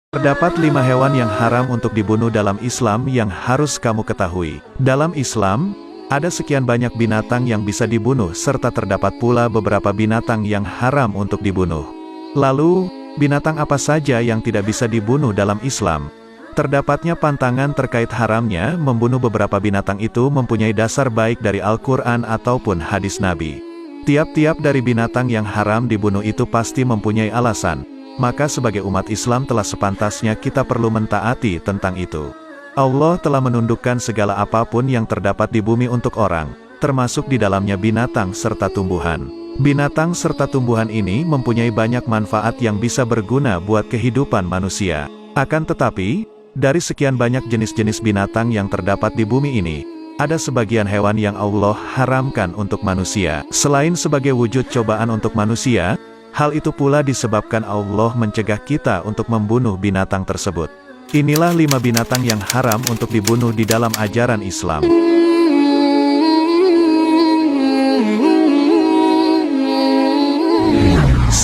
Terdapat 5 hewan yang haram untuk dibunuh dalam Islam yang harus kamu ketahui. Dalam Islam, ada sekian banyak binatang yang bisa dibunuh serta terdapat pula beberapa binatang yang haram untuk dibunuh. Lalu, binatang apa saja yang tidak bisa dibunuh dalam Islam? Terdapatnya pantangan terkait haramnya membunuh beberapa binatang itu mempunyai dasar baik dari Al-Quran ataupun hadis Nabi. Tiap-tiap dari binatang yang haram dibunuh itu pasti mempunyai alasan. Maka sebagai umat Islam telah sepantasnya kita perlu mentaati tentang itu. Allah telah menundukkan segala apapun yang terdapat di bumi untuk orang, termasuk di dalamnya binatang serta tumbuhan. Binatang serta tumbuhan ini mempunyai banyak manfaat yang bisa berguna buat kehidupan manusia. Akan tetapi, dari sekian banyak jenis-jenis binatang yang terdapat di bumi ini, ada sebagian hewan yang Allah haramkan untuk manusia. Selain sebagai wujud cobaan untuk manusia, hal itu pula disebabkan Allah mencegah kita untuk membunuh binatang tersebut. Inilah 5 binatang yang haram untuk dibunuh di dalam ajaran Islam. 1.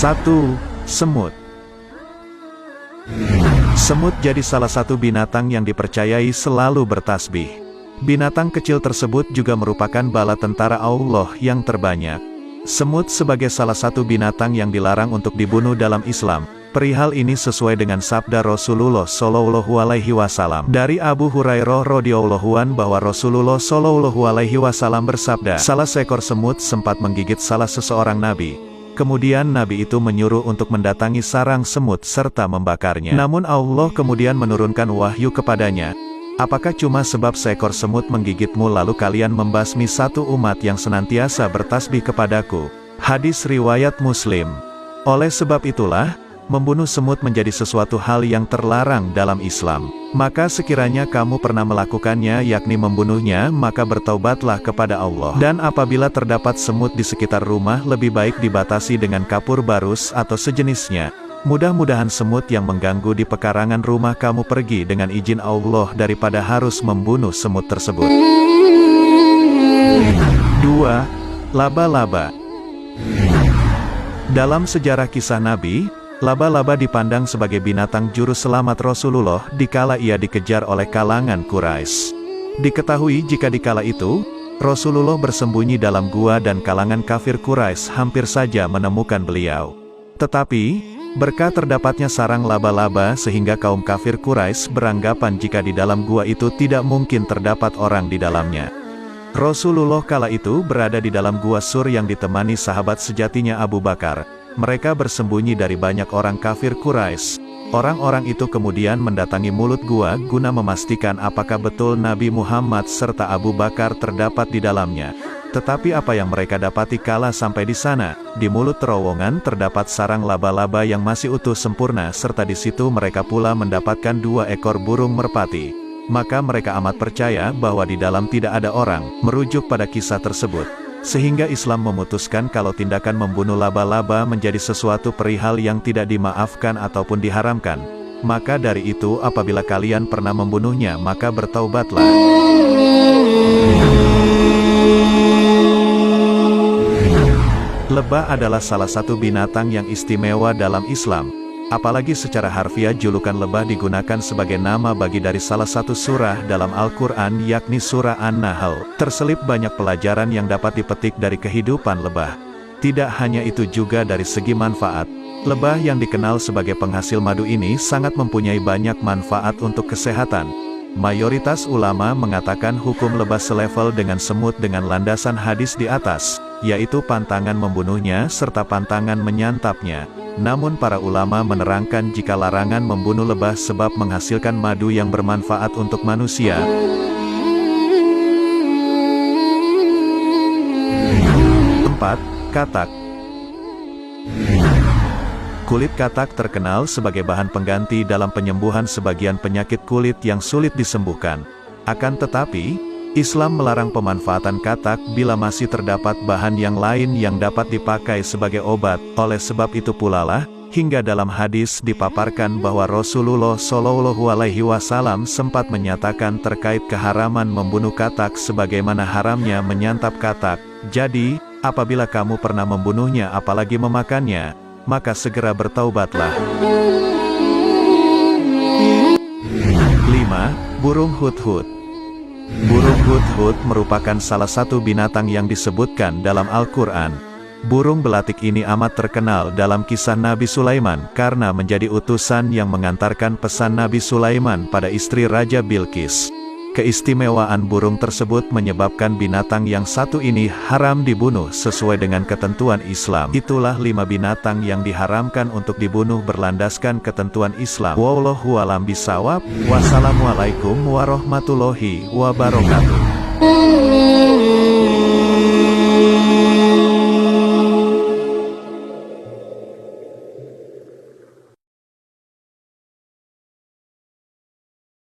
Semut. Semut jadi salah satu binatang yang dipercayai selalu bertasbih. Binatang kecil tersebut juga merupakan bala tentara Allah yang terbanyak. Semut sebagai salah satu binatang yang dilarang untuk dibunuh dalam Islam. Perihal ini sesuai dengan sabda Rasulullah Shallallahu Alaihi Wasallam dari Abu Hurairah radhiyallahu anhu bahwa Rasulullah Shallallahu Alaihi Wasallam bersabda, salah seekor semut sempat menggigit salah seseorang nabi. Kemudian nabi itu menyuruh untuk mendatangi sarang semut serta membakarnya. Namun Allah kemudian menurunkan wahyu kepadanya. Apakah cuma sebab seekor semut menggigitmu lalu kalian membasmi satu umat yang senantiasa bertasbih kepadaku? Hadis riwayat Muslim. Oleh sebab itulah, membunuh semut menjadi sesuatu hal yang terlarang dalam Islam. Maka sekiranya kamu pernah melakukannya yakni membunuhnya, maka bertaubatlah kepada Allah. Dan apabila terdapat semut di sekitar rumah, lebih baik dibatasi dengan kapur barus atau sejenisnya. Mudah-mudahan semut yang mengganggu di pekarangan rumah kamu pergi dengan izin Allah daripada harus membunuh semut tersebut. 2. Laba-laba. Dalam sejarah kisah Nabi, laba-laba dipandang sebagai binatang juru selamat Rasulullah dikala ia dikejar oleh kalangan Quraisy. Diketahui jika dikala itu, Rasulullah bersembunyi dalam gua dan kalangan kafir Quraisy hampir saja menemukan beliau. Tetapi, berkah terdapatnya sarang laba-laba sehingga kaum kafir Quraisy beranggapan jika di dalam gua itu tidak mungkin terdapat orang di dalamnya. Rasulullah kala itu berada di dalam gua Sur yang ditemani sahabat sejatinya Abu Bakar. Mereka bersembunyi dari banyak orang kafir Quraisy. Orang-orang itu kemudian mendatangi mulut gua guna memastikan apakah betul Nabi Muhammad serta Abu Bakar terdapat di dalamnya. Tetapi apa yang mereka dapati kala sampai di sana, di mulut terowongan terdapat sarang laba-laba yang masih utuh sempurna serta di situ mereka pula mendapatkan 2 ekor burung merpati. Maka mereka amat percaya bahwa di dalam tidak ada orang, merujuk pada kisah tersebut. Sehingga Islam memutuskan kalau tindakan membunuh laba-laba menjadi sesuatu perihal yang tidak dimaafkan ataupun diharamkan. Maka dari itu apabila kalian pernah membunuhnya maka bertaubatlah. Lebah adalah salah satu binatang yang istimewa dalam Islam. Apalagi secara harfiah julukan lebah digunakan sebagai nama bagi dari salah satu surah dalam Al-Quran yakni surah An-Nahl. Terselip banyak pelajaran yang dapat dipetik dari kehidupan lebah. Tidak hanya itu juga dari segi manfaat. Lebah yang dikenal sebagai penghasil madu ini sangat mempunyai banyak manfaat untuk kesehatan. Mayoritas ulama mengatakan hukum lebah selevel dengan semut dengan landasan hadis di atas, yaitu pantangan membunuhnya serta pantangan menyantapnya. Namun para ulama menerangkan jika larangan membunuh lebah sebab menghasilkan madu yang bermanfaat untuk manusia. 4. Katak. Kulit katak terkenal sebagai bahan pengganti dalam penyembuhan sebagian penyakit kulit yang sulit disembuhkan. Akan tetapi, Islam melarang pemanfaatan katak bila masih terdapat bahan yang lain yang dapat dipakai sebagai obat. Oleh sebab itu pula lah, hingga dalam hadis dipaparkan bahwa Rasulullah Shallallahu Alaihi Wasallam sempat menyatakan terkait keharaman membunuh katak sebagaimana haramnya menyantap katak. Jadi, apabila kamu pernah membunuhnya apalagi memakannya, maka segera bertaubatlah. Burung hudhud. Burung hudhud merupakan salah satu binatang yang disebutkan dalam Al-Quran. Burung belatik ini amat terkenal dalam kisah Nabi Sulaiman karena menjadi utusan yang mengantarkan pesan Nabi Sulaiman pada istri Raja Bilqis. Keistimewaan burung tersebut menyebabkan binatang yang satu ini haram dibunuh sesuai dengan ketentuan Islam. Itulah 5 binatang yang diharamkan untuk dibunuh berlandaskan ketentuan Islam. Wallahu a'lam bishawab. Wassalamualaikum warahmatullahi wabarakatuh.